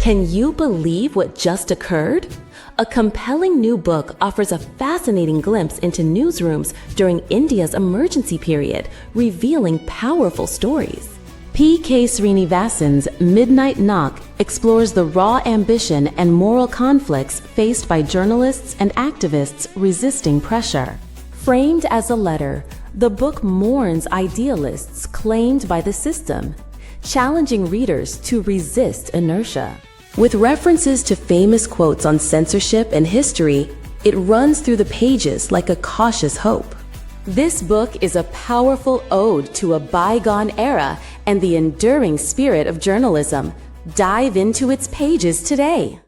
Can you believe what just occurred? A compelling new book offers a fascinating glimpse into newsrooms during India's emergency period, revealing powerful stories. P.K. Srinivasan's Midnight Knock explores the raw ambition and moral conflicts faced by journalists and activists resisting pressure. Framed as a letter, the book mourns idealists claimed by the system, challenging readers to resist inertia. With references to famous quotes on censorship and history, it runs through the pages like a cautious hope. This book is a powerful ode to a bygone era and the enduring spirit of journalism. Dive into its pages today.